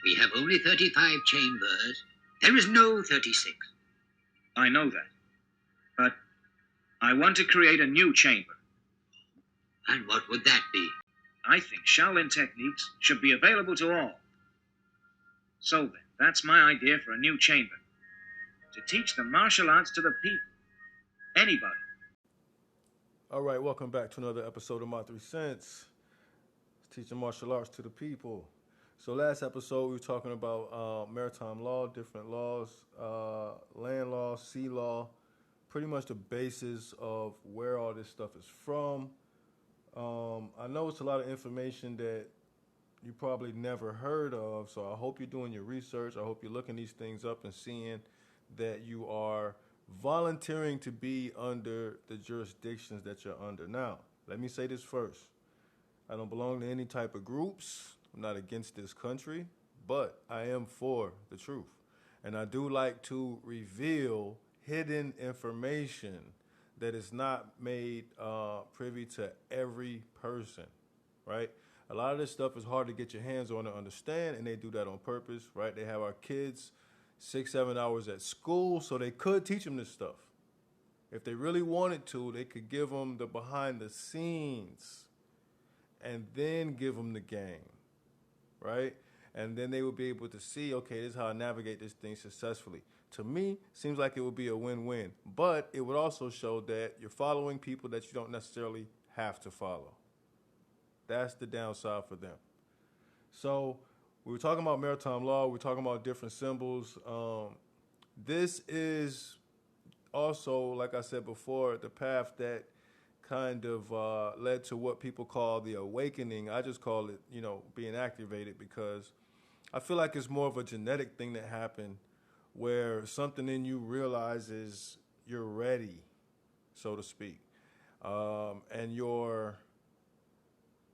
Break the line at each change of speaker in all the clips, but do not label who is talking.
We have only 35 chambers. There is no 36.
I know that. But I want to create a new chamber.
And what would that be?
I think Shaolin techniques should be available to all. So then, that's my idea for a new chamber. To teach the martial arts to the people. Anybody.
All right, welcome back to another episode of My Three Cents. Teaching martial arts to the people. So last episode we were talking about maritime law, different laws, land law, sea law, pretty much the basis of where all this stuff is from. I know it's a lot of information that you probably never heard of, so I hope you're doing your research. I hope you're looking these things up and seeing that you are volunteering to be under the jurisdictions that you're under. Now, let me say this first. I don't belong to any type of groups. I'm not against this country, but I am for the truth. And I do like to reveal hidden information that is not made privy to every person, right? A lot of this stuff is hard to get your hands on and understand, and they do that on purpose, right? They have our kids 6-7 hours at school, so they could teach them this stuff. If they really wanted to, they could give them the behind the scenes and then give them the game, right? And then they would be able to see, okay, this is how I navigate this thing successfully. To me, seems like it would be a win-win. But it would also show that you're following people that you don't necessarily have to follow. That's the downside for them. So we were talking about maritime law. We were talking about different symbols. This is also, like I said before, the path that kind of led to what people call the awakening. I just call it, being activated, because I feel like it's more of a genetic thing that happened where something in you realizes you're ready, so to speak. And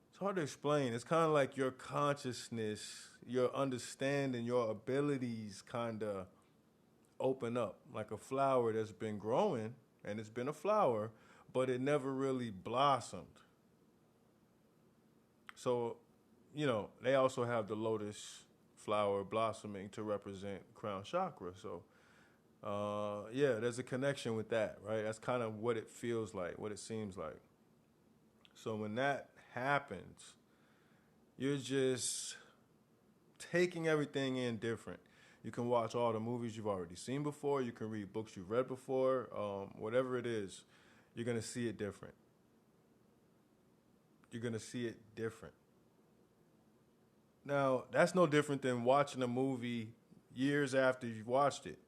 it's hard to explain. It's kind of like your consciousness, your understanding, your abilities kind of open up, like a flower that's been growing, and it's been a flower, but it never really blossomed. So, they also have the lotus flower blossoming to represent crown chakra. So, there's a connection with that, right? That's kind of what it feels like, what it seems like. So when that happens, you're just taking everything in different. You can watch all the movies you've already seen before. You can read books you've read before. Whatever it is, you're going to see it different. You're going to see it different. Now, that's no different than watching a movie years after you've watched it.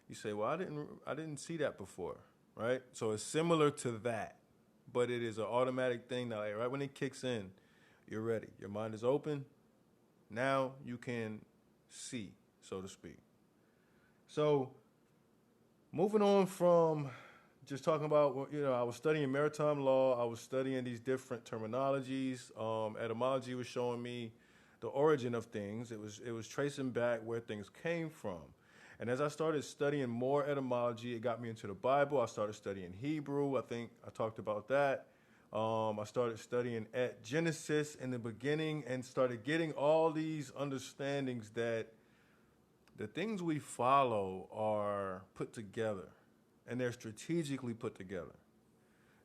You say, well, I didn't see that before, right? So it's similar to that, but it is an automatic thing now. Right when it kicks in, you're ready. Your mind is open. Now you can see, so to speak. So moving on from just talking about, I was studying maritime law. I was studying these different terminologies. Etymology was showing me the origin of things. It was tracing back where things came from. And as I started studying more etymology, it got me into the Bible. I started studying Hebrew. I think I talked about that. I started studying at Genesis in the beginning and started getting all these understandings that the things we follow are put together, and they're strategically put together.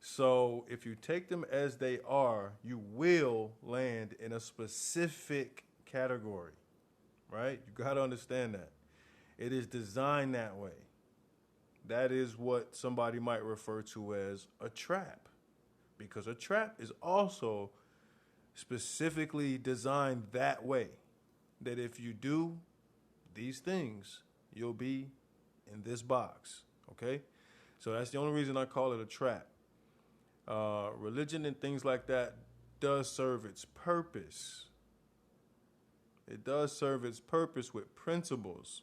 So if you take them as they are, you will land in a specific category, right? You got to understand that. It is designed that way. That is what somebody might refer to as a trap, because a trap is also specifically designed that way, that if you do these things, you'll be in this box, okay? So that's the only reason I call it a trap. Religion and things like that does serve its purpose. It does serve its purpose with principles,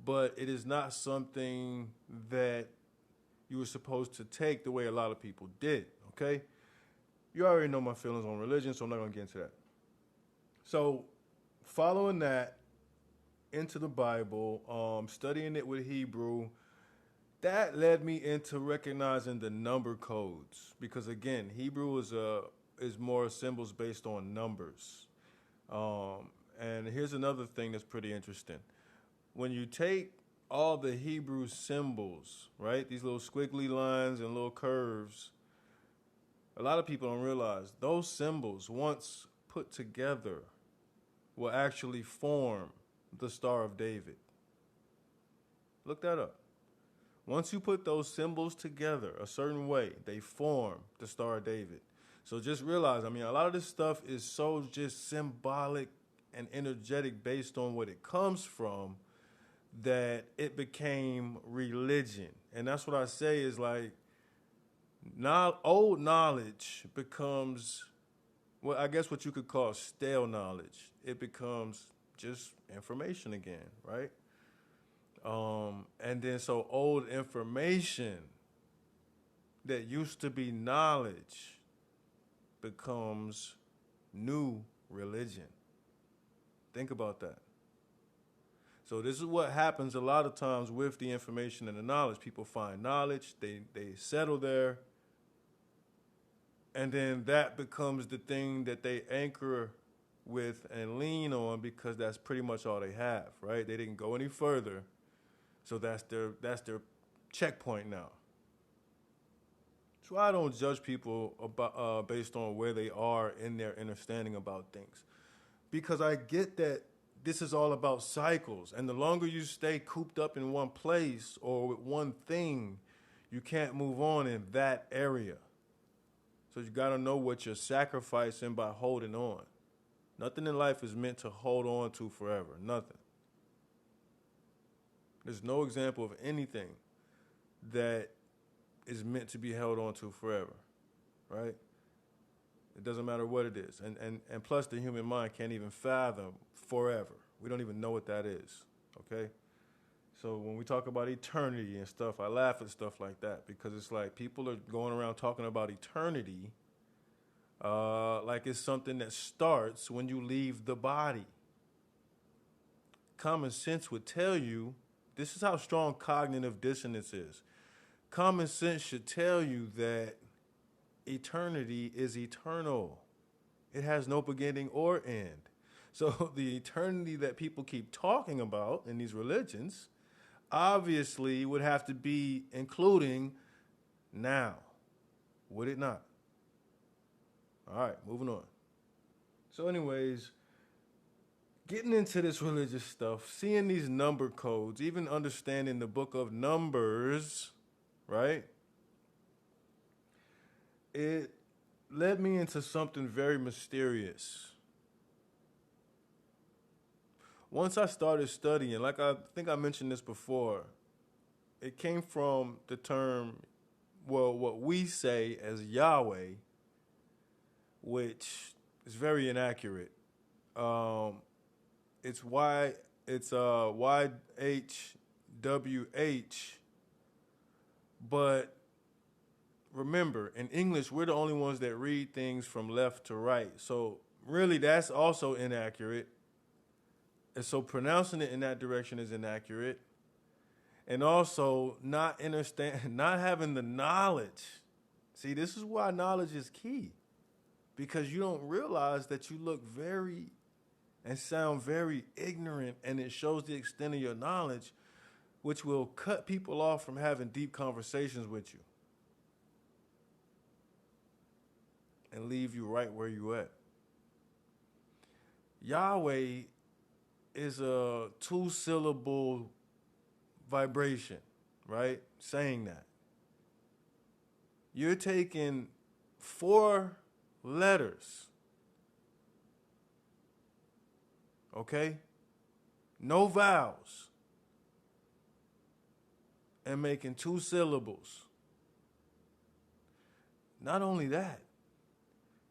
but it is not something that you were supposed to take the way a lot of people did, okay? You already know my feelings on religion, so I'm not going to get into that. So following that into the Bible, studying it with Hebrew, that led me into recognizing the number codes, because again, Hebrew is more symbols based on numbers, and man, here's another thing that's pretty interesting. When you take all the Hebrew symbols, right? These little squiggly lines and little curves, a lot of people don't realize those symbols, once put together, will actually form the Star of David. Look that up. Once you put those symbols together a certain way, they form the Star of David. So just realize, I mean, a lot of this stuff is so just symbolic and energetic based on what it comes from that it became religion. And that's what I say is like, old knowledge becomes, well, I guess what you could call stale knowledge. It becomes just information again, right? And then so old information that used to be knowledge becomes new religion. Think about that. So this is what happens a lot of times with the information and the knowledge. People find knowledge, they settle there, and then that becomes the thing that they anchor with and lean on because that's pretty much all they have, right? They didn't go any further. So that's their checkpoint now. So I don't judge people about based on where they are in their understanding about things, because I get that this is all about cycles, and the longer you stay cooped up in one place or with one thing, you can't move on in that area. So you got to know what you're sacrificing by holding on. Nothing in life is meant to hold on to forever. Nothing. There's no example of anything that is meant to be held on to forever, right? It doesn't matter what it is. And plus the human mind can't even fathom forever. We don't even know what that is, okay? So when we talk about eternity and stuff, I laugh at stuff like that because it's like people are going around talking about eternity like it's something that starts when you leave the body. Common sense would tell you, this is how strong cognitive dissonance is. Common sense should tell you that eternity is eternal. It has no beginning or end. So the eternity that people keep talking about in these religions obviously would have to be including now. Would it not? All right, moving on. So anyways, getting into this religious stuff, seeing these number codes, even understanding the book of Numbers, right? It led me into something very mysterious. Once I started studying, like I think I mentioned this before, it came from the term, well, what we say as Yahweh, which is very inaccurate. It's YHWH, but remember, in English, we're the only ones that read things from left to right. So really, that's also inaccurate. And so pronouncing it in that direction is inaccurate. And also not having the knowledge. See, this is why knowledge is key. Because you don't realize that you look very and sound very ignorant, and it shows the extent of your knowledge, which will cut people off from having deep conversations with you and leave you right where you at. Yahweh is a 2-syllable vibration, right? Saying that. You're taking 4 letters, okay? No vowels, and making 2 syllables. Not only that,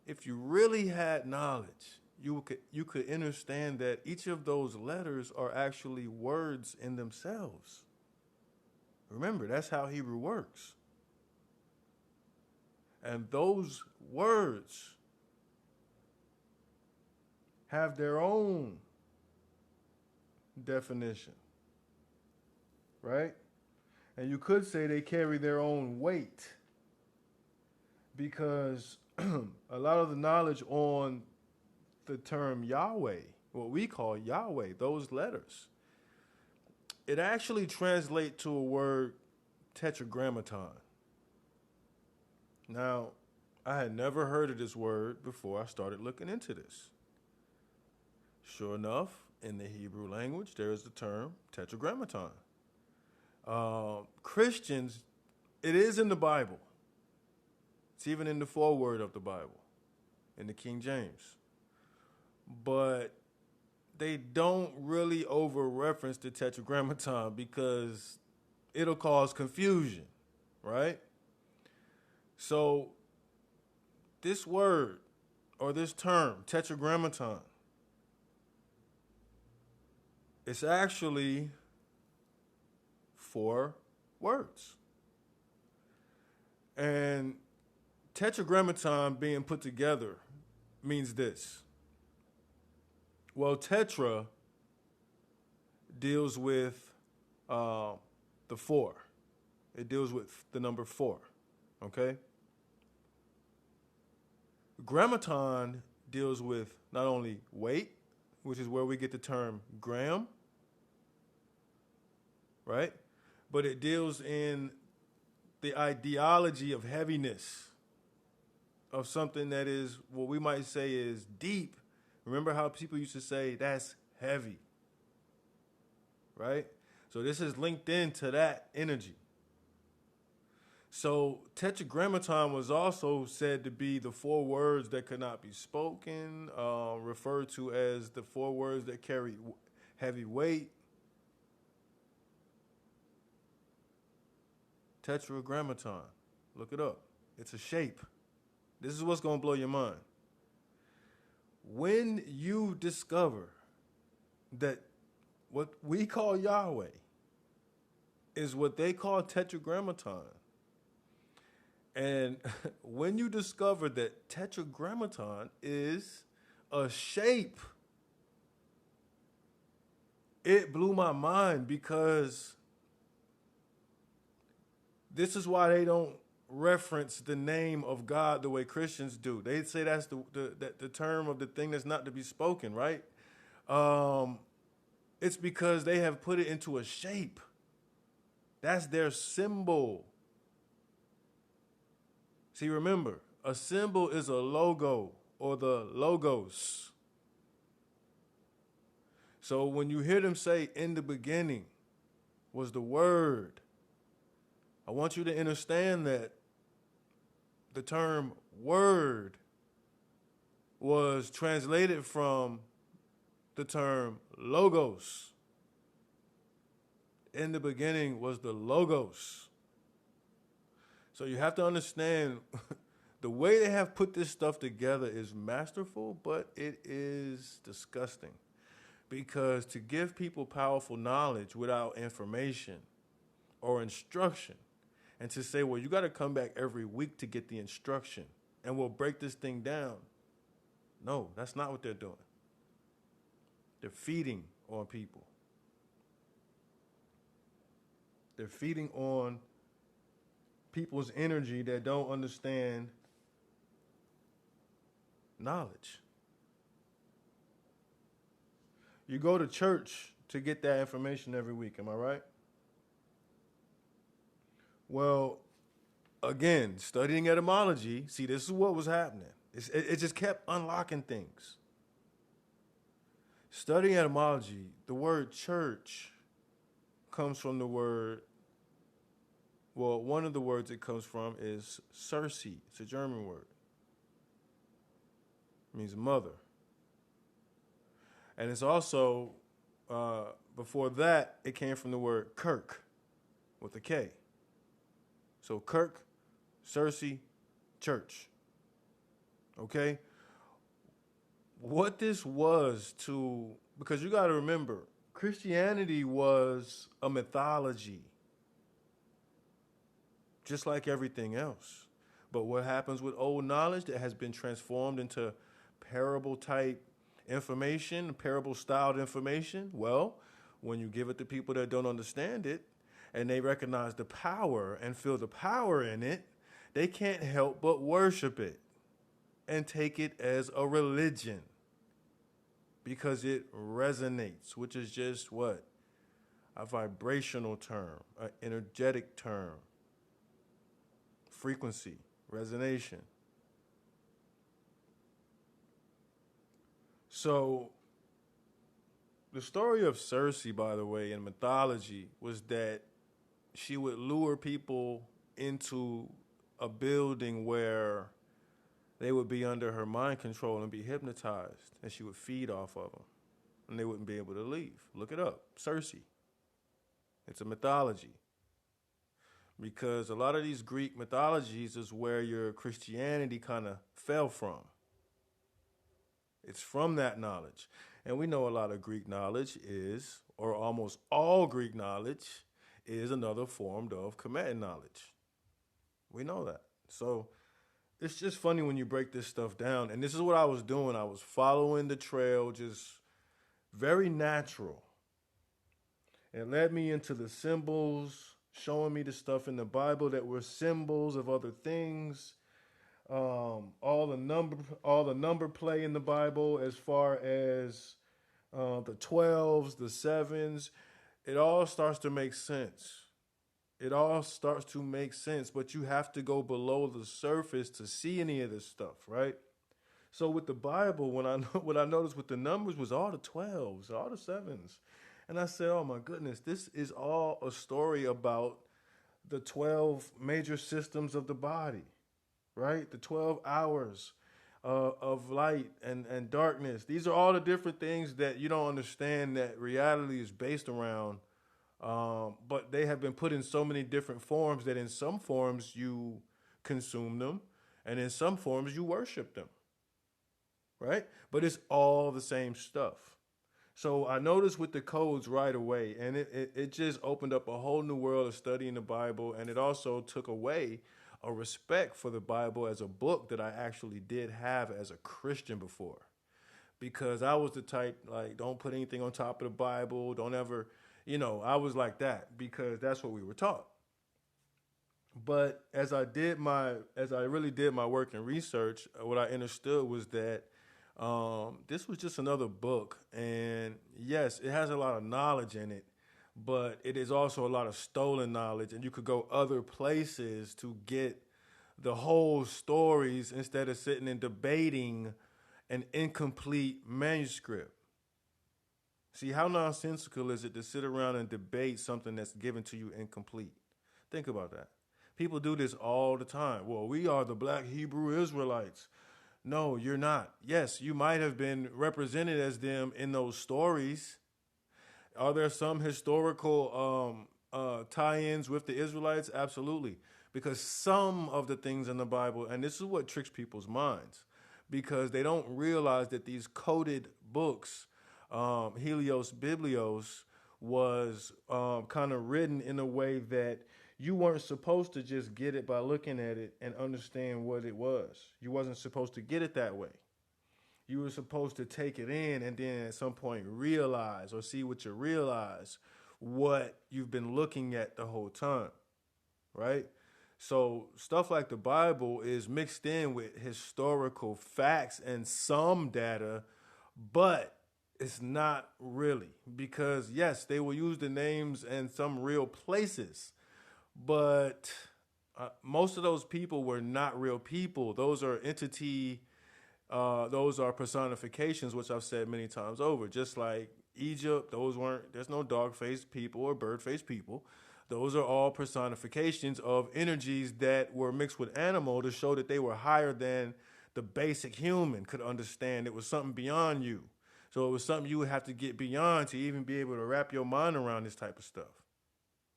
if you really had knowledge, you could understand that each of those letters are actually words in themselves. Remember, that's how Hebrew works. And those words have their own definition, right? And you could say they carry their own weight, because a lot of the knowledge on the term Yahweh what we call Yahweh, those letters. It actually translates to a word tetragrammaton. Now, I had never heard of this word before I started looking into this. Sure enough, in the Hebrew language, there is the term tetragrammaton. Christians, it is in the Bible. It's even in the foreword of the Bible, in the King James. But they don't really over-reference the tetragrammaton because it'll cause confusion, right? So this word or this term, tetragrammaton, it's actually 4 words. And tetragrammaton being put together means this. Well, tetra deals with the 4. It deals with the number 4, okay? Grammaton deals with not only weight, which is where we get the term gram, right? But it deals in the ideology of heaviness, of something that is what we might say is deep. Remember how people used to say that's heavy, right? So this is linked into that energy. So tetragrammaton was also said to be the 4 words that could not be spoken, referred to as the 4 words that carry heavy weight. Tetragrammaton. Look it up. It's a shape. This is what's going to blow your mind. When you discover that what we call Yahweh is what they call tetragrammaton, and when you discover that tetragrammaton is a shape, it blew my mind because this is why they don't reference the name of God the way Christians do. They say that's the term of the thing that's not to be spoken, right? It's because they have put it into a shape. That's their symbol. See, remember, a symbol is a logo or the logos. So when you hear them say, in the beginning was the word, I want you to understand that the term word was translated from the term logos. In the beginning was the logos. So you have to understand the way they have put this stuff together is masterful, but it is disgusting. Because to give people powerful knowledge without information or instruction, and to say, well, you got to come back every week to get the instruction, and we'll break this thing down. No, that's not what they're doing. They're feeding on people. They're feeding on people's energy that don't understand knowledge. You go to church to get that information every week, am I right? Well, again, studying etymology, see, this is what was happening. It just kept unlocking things. Studying etymology, the word church comes from the word, well, one of the words it comes from is Circe. It's a German word. It means mother. And it's also, before that, it came from the word Kirk with a K. So Kirk, Circe, church. Okay? What this was to, because you got to remember, Christianity was a mythology, just like everything else. But what happens with old knowledge that has been transformed into parable-type information, parable-styled information? Well, when you give it to people that don't understand it, and they recognize the power and feel the power in it, they can't help but worship it and take it as a religion. because it resonates, which is just what? A vibrational term, an energetic term, frequency, resonation. So, the story of Cersei, by the way, in mythology was that she would lure people into a building where they would be under her mind control and be hypnotized, and she would feed off of them, and they wouldn't be able to leave. Look it up, Cersei. It's a mythology. Because a lot of these Greek mythologies is where your Christianity kind of fell from. It's from that knowledge. And we know a lot of Greek knowledge is, or almost all Greek knowledge, is another form of Kemetic knowledge. We know that. So it's just funny when you break this stuff down. And this is what I was doing. I was following the trail, just very natural. It led me into the symbols, showing me the stuff in the Bible that were symbols of other things. All the number play in the Bible, as far as the 12s, the 7s, it all starts to make sense. It all starts to make sense, but you have to go below the surface to see any of this stuff, right? So with the Bible, what I noticed with the numbers was all the 12s, all the 7s. And I said, oh my goodness, this is all a story about the 12 major systems of the body, right? The 12 hours of light and darkness. These are all the different things that you don't understand that reality is based around. But they have been put in so many different forms that in some forms you consume them, and in some forms you worship them, right? But it's all the same stuff. So I noticed with the codes right away, and it just opened up a whole new world of studying the Bible, and it also took away a respect for the Bible as a book that I actually did have as a Christian before. Because I was the type, like, don't put anything on top of the Bible, don't ever, I was like that because that's what we were taught. But as I really did my work and research, what I understood was that this was just another book, and yes, it has a lot of knowledge in it, but it is also a lot of stolen knowledge, and you could go other places to get the whole stories instead of sitting and debating an incomplete manuscript. See, how nonsensical is it to sit around and debate something that's given to you incomplete? Think about that. People do this all the time. Well, we are the Black Hebrew Israelites. No, you're not. Yes, you might have been represented as them in those stories. Are there some historical tie-ins with the Israelites? Absolutely. Because some of the things in the Bible, and this is what tricks people's minds, because they don't realize that these coded books, Helios Biblios, was kind of written in a way that you weren't supposed to just get it by looking at it and understand what it was. You wasn't supposed to get it that way. You were supposed to take it in and then at some point realize or see what you realize what you've been looking at the whole time, right? So stuff like the Bible is mixed in with historical facts and some data, but it's not really, because yes, they will use the names and some real places, but most of those people were not real people. Those are those are personifications, which I've said many times over. Just like Egypt, there's no dog-faced people or bird-faced people. Those are all personifications of energies that were mixed with animal to show that they were higher than the basic human could understand. It was something beyond you. So it was something you would have to get beyond to even be able to wrap your mind around this type of stuff,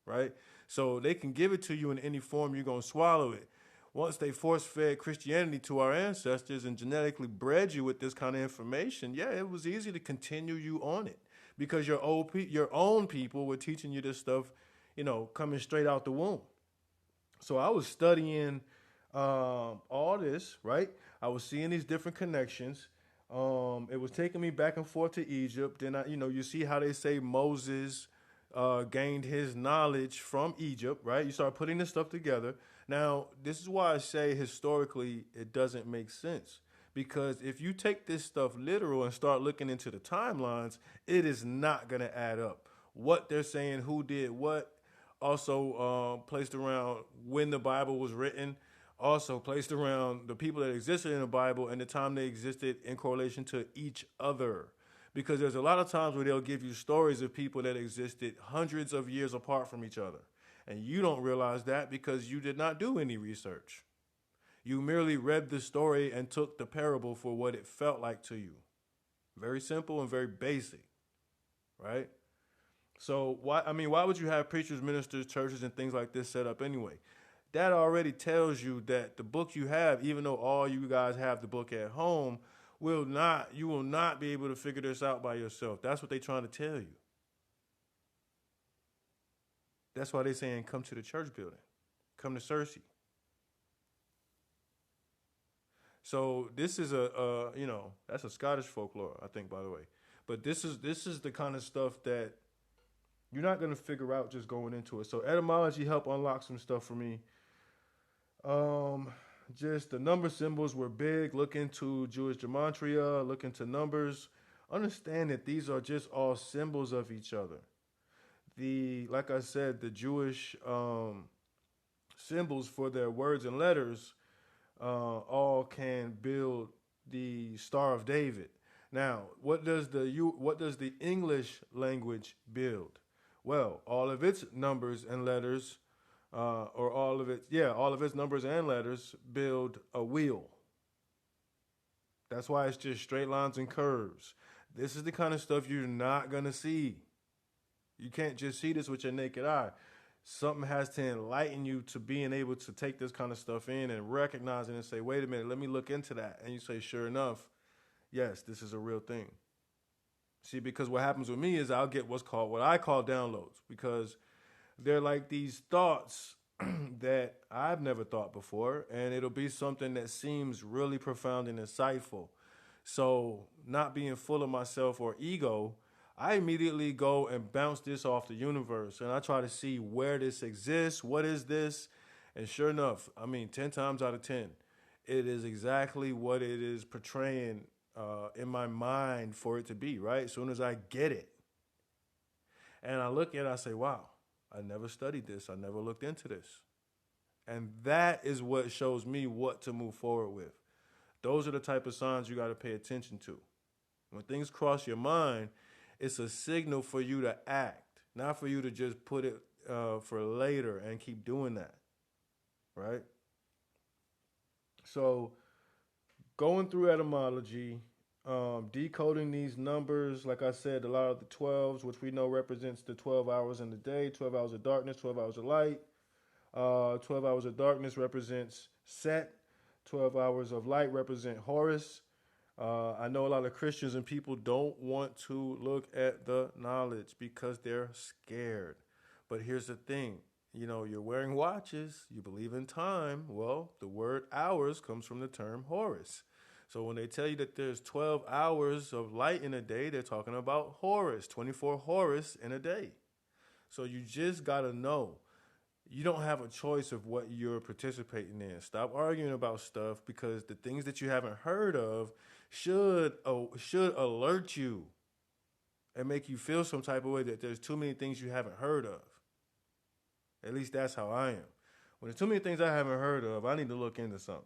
right? So they can give it to you in any form, you're going to swallow it. Once they force-fed Christianity to our ancestors and genetically bred you with this kind of information, yeah, it was easy to continue you on it because your own people were teaching you this stuff, coming straight out the womb. So I was studying all this, right? I was seeing these different connections. It was taking me back and forth to Egypt. Then you see how they say Moses gained his knowledge from Egypt, right? You start putting this stuff together. Now, this is why I say historically it doesn't make sense, Because if you take this stuff literal and start looking into the timelines, it is not going to add up. What they're saying, who did what, also placed around when the Bible was written, also placed around the people that existed in the Bible and the time they existed in correlation to each other. Because there's a lot of times where they'll give you stories of people that existed hundreds of years apart from each other. And you don't realize that because you did not do any research. You merely read the story and took the parable for what it felt like to you. Very simple and very basic, right? So why would you have preachers, ministers, churches, and things like this set up anyway? That already tells you that the book you have, even though all you guys have the book at home, you will not be able to figure this out by yourself. That's what they're trying to tell you. That's why they're saying come to the church building. Come to Cersei. So this is that's a Scottish folklore, I think, by the way. But this is the kind of stuff that you're not going to figure out just going into it. So etymology helped unlock some stuff for me. Just the number symbols were big. Look into Jewish gematria, look into numbers. Understand that these are just all symbols of each other. Like I said, the Jewish symbols for their words and letters all can build the Star of David. Now, what does the English language build? Well, all of its numbers and letters, all of its numbers and letters build a wheel. That's why it's just straight lines and curves. This is the kind of stuff you're not gonna see. You can't just see this with your naked eye. Something has to enlighten you to being able to take this kind of stuff in and recognize it and say, wait a minute, let me look into that. And you say, sure enough, yes, this is a real thing. See, because what happens with me is I'll get what I call downloads, because they're like these thoughts that I've never thought before, and it'll be something that seems really profound and insightful. So not being full of myself or ego, I immediately go and bounce this off the universe, and I try to see where this exists, what is this, and sure enough, 10 times out of 10, it is exactly what it is portraying in my mind for it to be, right? As soon as I get it, and I look at it, I say, wow, I never studied this, I never looked into this. And that is what shows me what to move forward with. Those are the type of signs you got to pay attention to. When things cross your mind, it's a signal for you to act, not for you to just put it for later and keep doing that, right? So going through etymology, decoding these numbers, like I said, a lot of the 12s, which we know represents the 12 hours in the day, 12 hours of darkness, 12 hours of light. 12 hours of darkness represents Set. 12 hours of light represent Horus. I know a lot of Christians and people don't want to look at the knowledge because they're scared. But here's the thing. You're wearing watches. You believe in time. Well, the word hours comes from the term Horus. So when they tell you that there's 12 hours of light in a day, they're talking about Horus, 24 Horus in a day. So you just got to know. You don't have a choice of what you're participating in. Stop arguing about stuff, because the things that you haven't heard of should alert you and make you feel some type of way that there's too many things you haven't heard of. At least that's how I am. When there's too many things I haven't heard of, I need to look into something,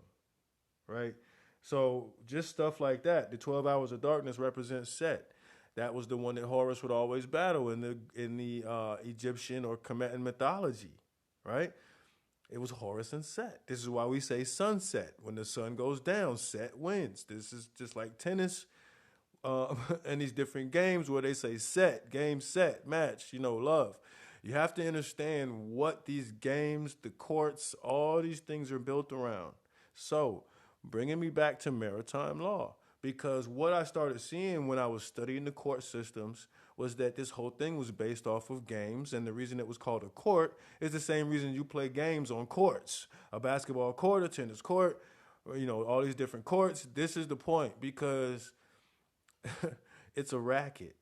right? So just stuff like that. The 12 hours of darkness represents Set. That was the one that Horus would always battle in the Egyptian or Kemetic mythology. Right? It was Horus and Set. This is why we say sunset. When the sun goes down, Set wins. This is just like tennis and these different games where they say set, game, set, match, love. You have to understand what these games, the courts, all these things are built around. So bringing me back to maritime law, because what I started seeing when I was studying the court systems was that this whole thing was based off of games, and the reason it was called a court is the same reason you play games on courts, a basketball court, a tennis court, all these different courts. This is the point, because it's a racket,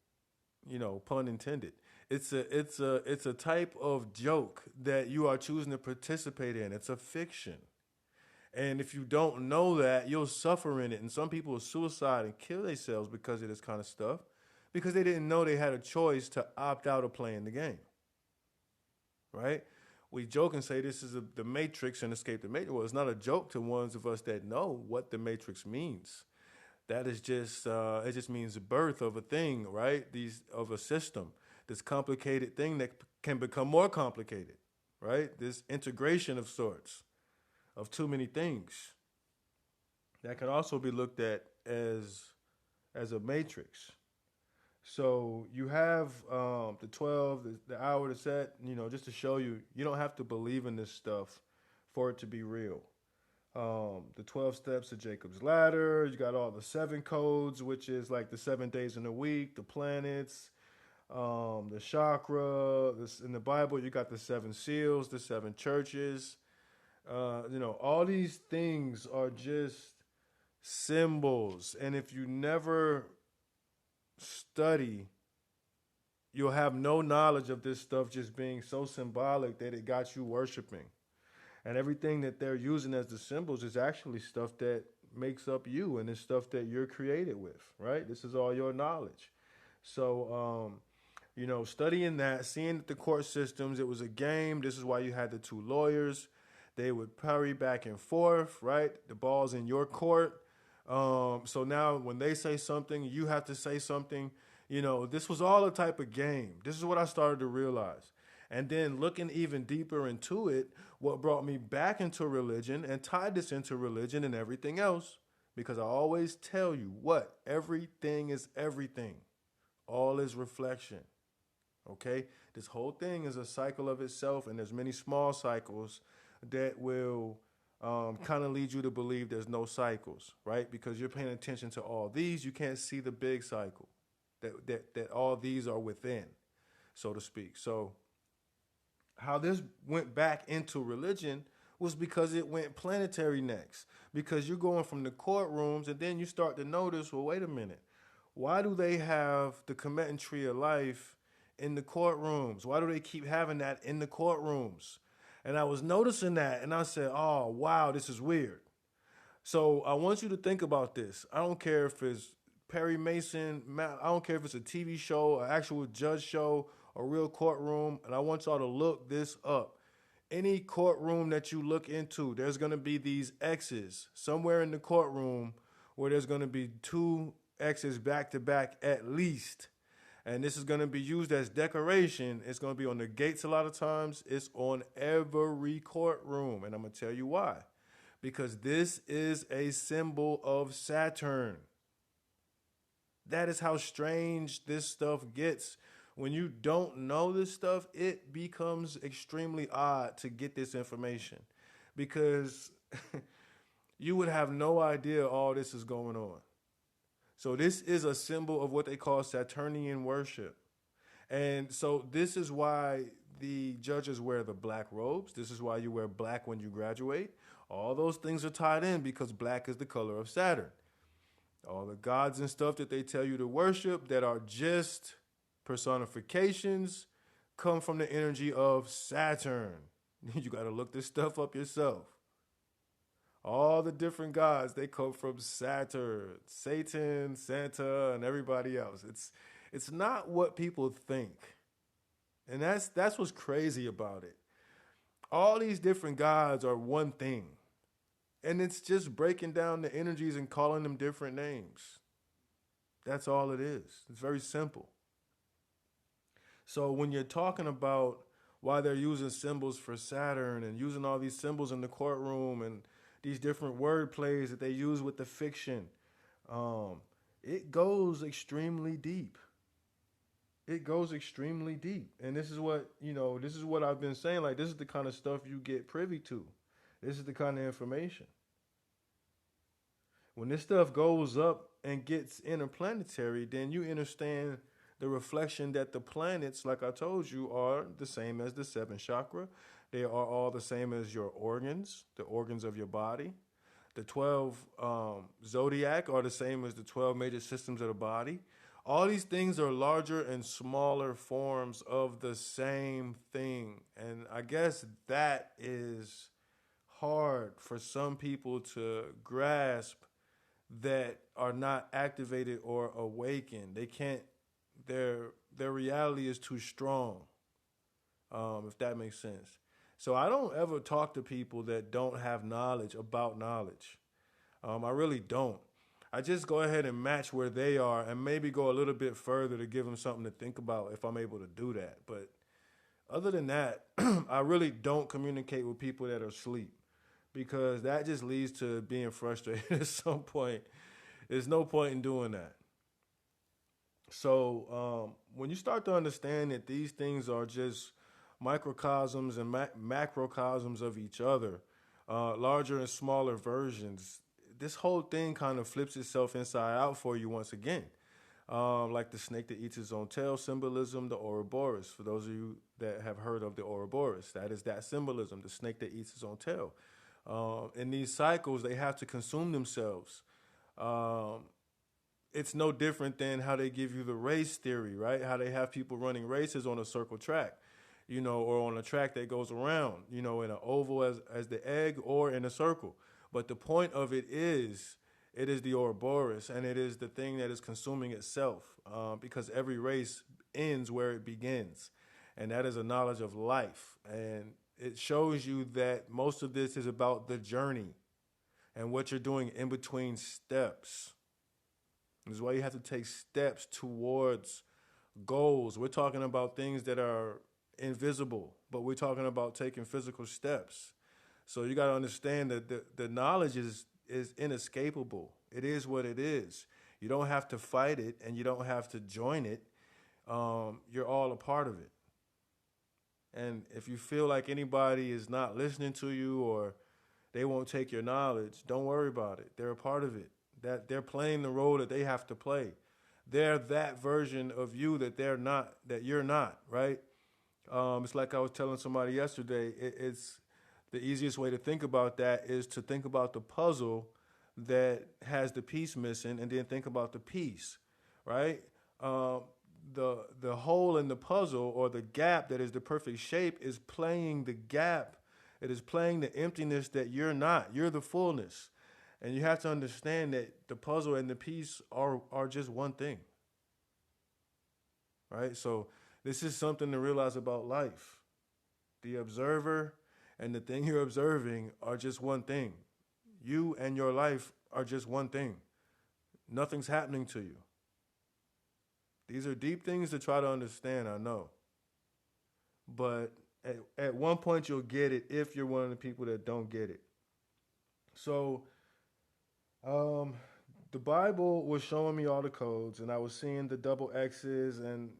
pun intended. It's a type of joke that you are choosing to participate in. It's a fiction. And if you don't know that, you'll suffer in it. And some people will suicide and kill themselves because of this kind of stuff, because they didn't know they had a choice to opt out of playing the game. Right? We joke and say this is the Matrix and escape the Matrix. Well, it's not a joke to ones of us that know what the Matrix means. That is just it just means the birth of a thing, right? Of a system, this complicated thing that can become more complicated, right? This integration of sorts of too many things that can also be looked at as a matrix. So you have the 12, the hour, the set, just to show you, you don't have to believe in this stuff for it to be real. The 12 steps of Jacob's ladder, you got all the 7 codes, which is like the 7 days in a week, the planets, the chakra. In the Bible, you got the 7 seals, the 7 churches. All these things are just symbols. And if you never study, you'll have no knowledge of this stuff just being so symbolic that it got you worshiping. And everything that they're using as the symbols is actually stuff that makes up you, and it's stuff that you're created with, right? This is all your knowledge. So, studying that, seeing the court systems, it was a game. This is why you had the 2 lawyers. They would parry back and forth, right? The ball's in your court. So now when they say something, you have to say something. This was all a type of game. This is what I started to realize. And then looking even deeper into it, what brought me back into religion and tied this into religion and everything else, because I always tell you what, everything is everything. All is reflection. Okay? This whole thing is a cycle of itself, and there's many small cycles that will kind of lead you to believe there's no cycles, right? Because you're paying attention to all these, you can't see the big cycle that all these are within, so to speak. So how this went back into religion was because it went planetary next. Because you're going from the courtrooms, and then you start to notice, well, wait a minute. Why do they have the Cometan Tree of Life in the courtrooms? Why do they keep having that in the courtrooms? And I was noticing that, and I said, oh, wow, this is weird. So I want you to think about this. I don't care if it's Perry Mason, I don't care if it's a TV show, an actual judge show, a real courtroom, and I want y'all to look this up. Any courtroom that you look into, there's going to be these X's somewhere in the courtroom where there's going to be 2 X's back to back at least. And this is going to be used as decoration. It's going to be on the gates a lot of times. It's on every courtroom. And I'm going to tell you why. Because this is a symbol of Saturn. That is how strange this stuff gets. When you don't know this stuff, it becomes extremely odd to get this information, because you would have no idea all this is going on. So this is a symbol of what they call Saturnian worship. And so this is why the judges wear the black robes. This is why you wear black when you graduate. All those things are tied in because black is the color of Saturn. All the gods and stuff that they tell you to worship that are just personifications come from the energy of Saturn. You got to look this stuff up yourself. All the different gods, they come from Saturn, Satan, Santa, and everybody else. It's not what people think. And that's what's crazy about it. All these different gods are one thing. And it's just breaking down the energies and calling them different names. That's all it is. It's very simple. So when you're talking about why they're using symbols for Saturn and using all these symbols in the courtroom and these different word plays that they use with the fiction, it goes extremely deep. It goes extremely deep. And this is what, this is what I've been saying. Like, this is the kind of stuff you get privy to. This is the kind of information. When this stuff goes up and gets interplanetary, then you understand the reflection that the planets, like I told you, are the same as the 7 chakra. They are all the same as your organs, the organs of your body. The 12 zodiac are the same as the 12 major systems of the body. All these things are larger and smaller forms of the same thing. And I guess that is hard for some people to grasp that are not activated or awakened. They can't. Their reality is too strong. If that makes sense. So I don't ever talk to people that don't have knowledge about knowledge. I really don't. I just go ahead and match where they are and maybe go a little bit further to give them something to think about if I'm able to do that. But other than that, I really don't communicate with people that are asleep because that just leads to being frustrated at some point. There's no point in doing that. So when you start to understand that these things are just microcosms and macrocosms of each other, larger and smaller versions, this whole thing kind of flips itself inside out for you once again. Like the snake that eats its own tail symbolism, the Ouroboros. For those of you that have heard of the Ouroboros, that is that symbolism, the snake that eats its own tail. In these cycles, they have to consume themselves. It's no different than how they give you the race theory, right? How they have people running races on a circle track, or on a track that goes around, in an oval as the egg or in a circle. But the point of it is the Ouroboros, and it is the thing that is consuming itself, because every race ends where it begins, and that is a knowledge of life. And it shows you that most of this is about the journey and what you're doing in between steps. This is why you have to take steps towards goals. We're talking about things that are invisible, but we're talking about taking physical steps. So you got to understand that the knowledge is inescapable. It is what it is. You don't have to fight it, and you don't have to join it. You're all a part of it. And if you feel like anybody is not listening to you or they won't take your knowledge, don't worry about it. They're a part of it. That they're playing the role that they have to play. They're that version of you that they're not, that you're not, right? It's like I was telling somebody yesterday. It's the easiest way to think about that is to think about the puzzle that has the piece missing, and then think about the piece, right? The hole in the puzzle, or the gap that is the perfect shape, is playing the gap. It is playing the emptiness that you're not. You're the fullness. And you have to understand that the puzzle and the piece are just one thing, right? So this is something to realize about life. The observer and the thing you're observing are just one thing. You and your life are just one thing. Nothing's happening to you. These are deep things to try to understand, I know. But at one point you'll get it if you're one of the people that don't get it. So the Bible was showing me all the codes, and I was seeing the double X's, and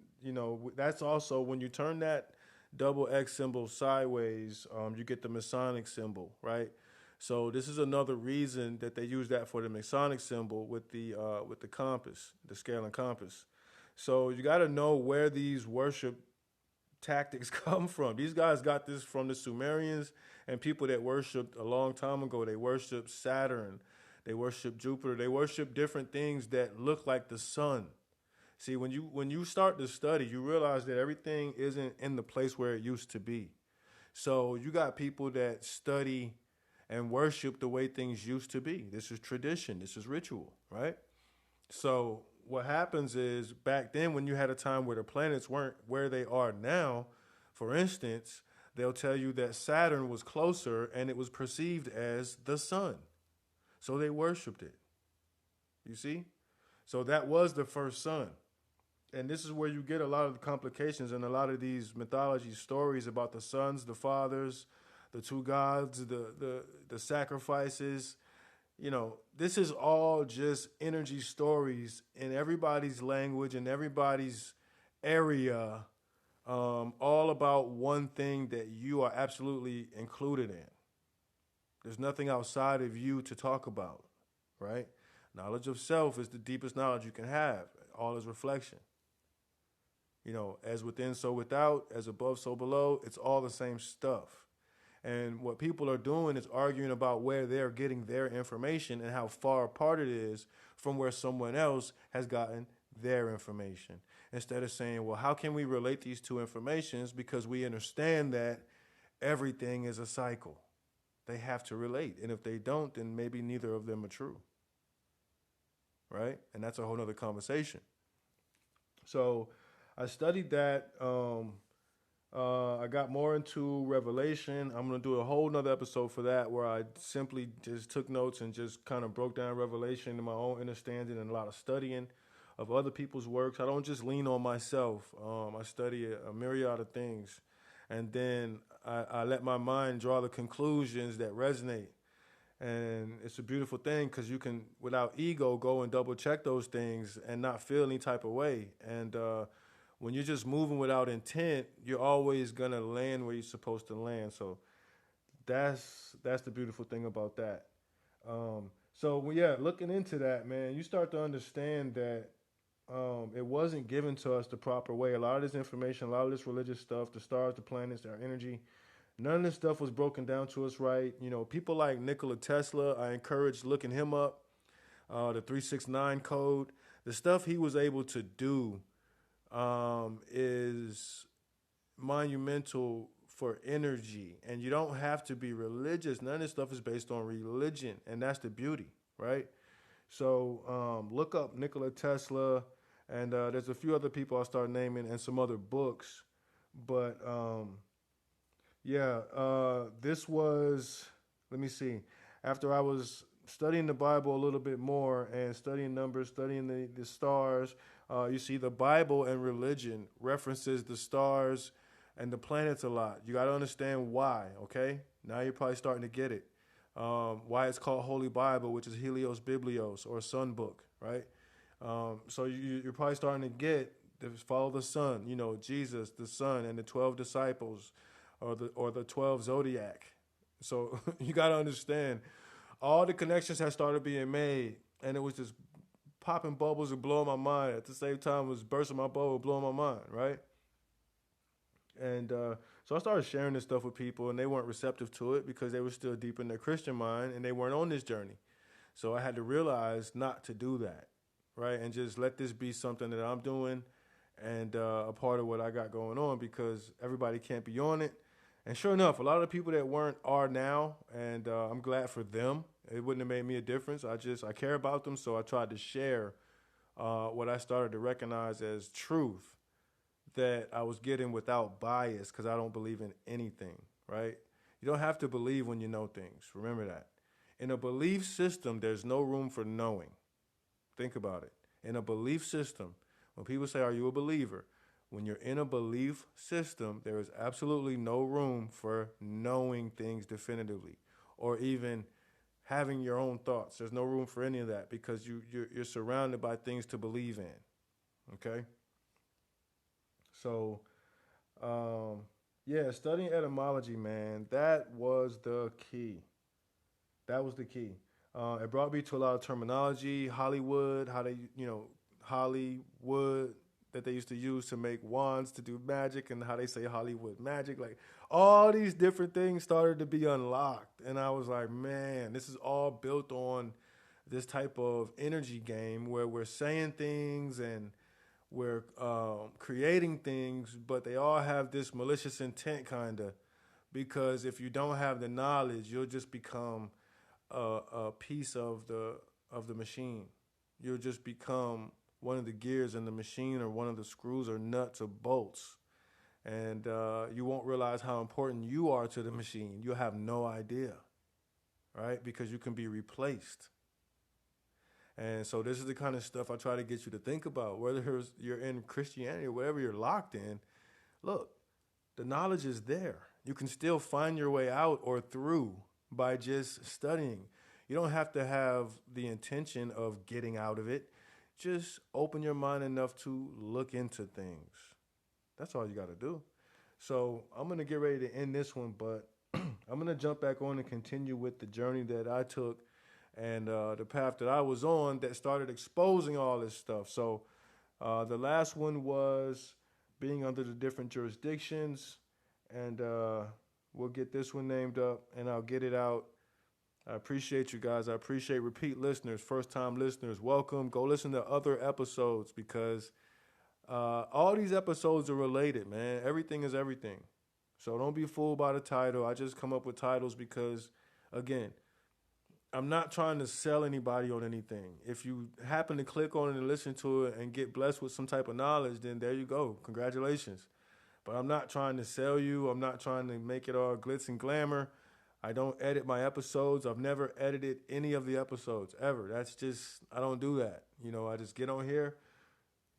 that's also when you turn that double X symbol sideways, you get the Masonic symbol, right? So this is another reason that they use that for the Masonic symbol with the compass, the scale and compass. So you got to know where these worship tactics come from. These guys got this from the Sumerians and people that worshipped a long time ago. They worshipped Saturn. They worship Jupiter. They worship different things that look like the sun. See, when you start to study, you realize that everything isn't in the place where it used to be. So you got people that study and worship the way things used to be. This is tradition. This is ritual, right? So what happens is, back then when you had a time where the planets weren't where they are now, for instance, they'll tell you that Saturn was closer and it was perceived as the sun. So they worshiped it. You see? So that was the first sun. And this is where you get a lot of the complications and a lot of these mythology stories about the sons, the fathers, the two gods, the sacrifices. This is all just energy stories in everybody's language and everybody's area, all about one thing that you are absolutely included in. There's nothing outside of you to talk about, right? Knowledge of self is the deepest knowledge you can have. All is reflection. As within, so without, as above, so below, it's all the same stuff. And what people are doing is arguing about where they're getting their information and how far apart it is from where someone else has gotten their information. Instead of saying, well, how can we relate these two informations? Because we understand that everything is a cycle. They have to relate. And if they don't, then maybe neither of them are true. Right? And that's a whole nother conversation. So I studied that. I got more into Revelation. I'm going to do a whole nother episode for that where I simply just took notes and just kind of broke down Revelation in my own understanding and a lot of studying of other people's works. I don't just lean on myself. I study a myriad of things. And then I let my mind draw the conclusions that resonate. And it's a beautiful thing because you can, without ego, go and double check those things and not feel any type of way. And when you're just moving without intent, you're always gonna land where you're supposed to land. So that's the beautiful thing about that. So looking into that, man, you start to understand that it wasn't given to us the proper way. A lot of this information, a lot of this religious stuff, the stars, the planets, our energy, none of this stuff was broken down to us right. You know, people like Nikola Tesla, I encourage looking him up, the 369 code. The stuff he was able to do is monumental for energy. And you don't have to be religious. None of this stuff is based on religion. And that's the beauty, right? So look up Nikola Tesla. And there's a few other people I'll start naming and some other books. But this was, let me see, after I was studying the Bible a little bit more and studying numbers, studying the stars, you see the Bible and religion references the stars and the planets a lot. You got to understand why, okay? Now you're probably starting to get it. Why it's called Holy Bible, which is Helios Biblios, or Sun Book, right? So you're probably starting to get, follow the sun, you know, Jesus, the sun, and the 12 disciples, or the 12 zodiac. So you got to understand, all the connections had started being made, and it was just popping bubbles and blowing my mind. At the same time, it was bursting my bubble, blowing my mind, right? And so I started sharing this stuff with people, and they weren't receptive to it because they were still deep in their Christian mind, and they weren't on this journey. So I had to realize not to do that, right? And just let this be something that I'm doing and a part of what I got going on, because everybody can't be on it. And sure enough, a lot of the people that weren't are now, and I'm glad for them. It wouldn't have made me a difference. I care about them, so I tried to share what I started to recognize as truth that I was getting without bias, because I don't believe in anything, right? You don't have to believe when you know things. Remember that. In a belief system, there's no room for knowing. Think about it. In a belief system, when people say, are you a believer? When you're in a belief system, there is absolutely no room for knowing things definitively or even having your own thoughts. There's no room for any of that because you're surrounded by things to believe in, okay? So, studying etymology, man, that was the key. That was the key. It brought me to a lot of terminology, Hollywood, how they, Hollywood, that they used to use to make wands to do magic, and how they say Hollywood magic. Like, all these different things started to be unlocked. And I was like, man, this is all built on this type of energy game where we're saying things and we're creating things, but they all have this malicious intent, kind of, because if you don't have the knowledge, you'll just become a piece of the machine. You'll just become one of the gears in the machine, or one of the screws or nuts or bolts. And you won't realize how important you are to the machine. You'll have no idea, right? Because you can be replaced. And so this is the kind of stuff I try to get you to think about, whether you're in Christianity or whatever you're locked in. Look, the knowledge is there. You can still find your way out or through by just studying. You don't have to have the intention of getting out of it. Just open your mind enough to look into things. That's all you got to do. So I'm going to get ready to end this one, but I'm going to jump back on and continue with the journey that I took and the path that I was on that started exposing all this stuff. So the last one was being under the different jurisdictions, and we'll get this one named up, and I'll get it out. I appreciate you guys. I appreciate repeat listeners, first-time listeners. Welcome. Go listen to other episodes, because all these episodes are related, man. Everything is everything. So don't be fooled by the title. I just come up with titles because again, I'm not trying to sell anybody on anything. If you happen to click on it and listen to it and get blessed with some type of knowledge, then there you go. Congratulations. But I'm not trying to sell you. I'm not trying to make it all glitz and glamour. I don't edit my episodes. I've never edited any of the episodes ever. That's just, I don't do that. You know, I just get on here,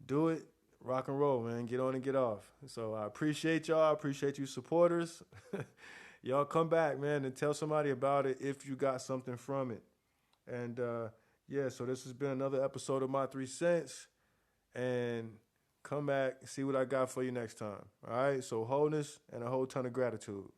do it, rock and roll, man. Get on and get off. So I appreciate y'all. I appreciate you supporters. Y'all come back, man, and tell somebody about it if you got something from it. And yeah, so this has been another episode of My 3 Cents. And come back and see what I got for you next time. All right, so wholeness and a whole ton of gratitude.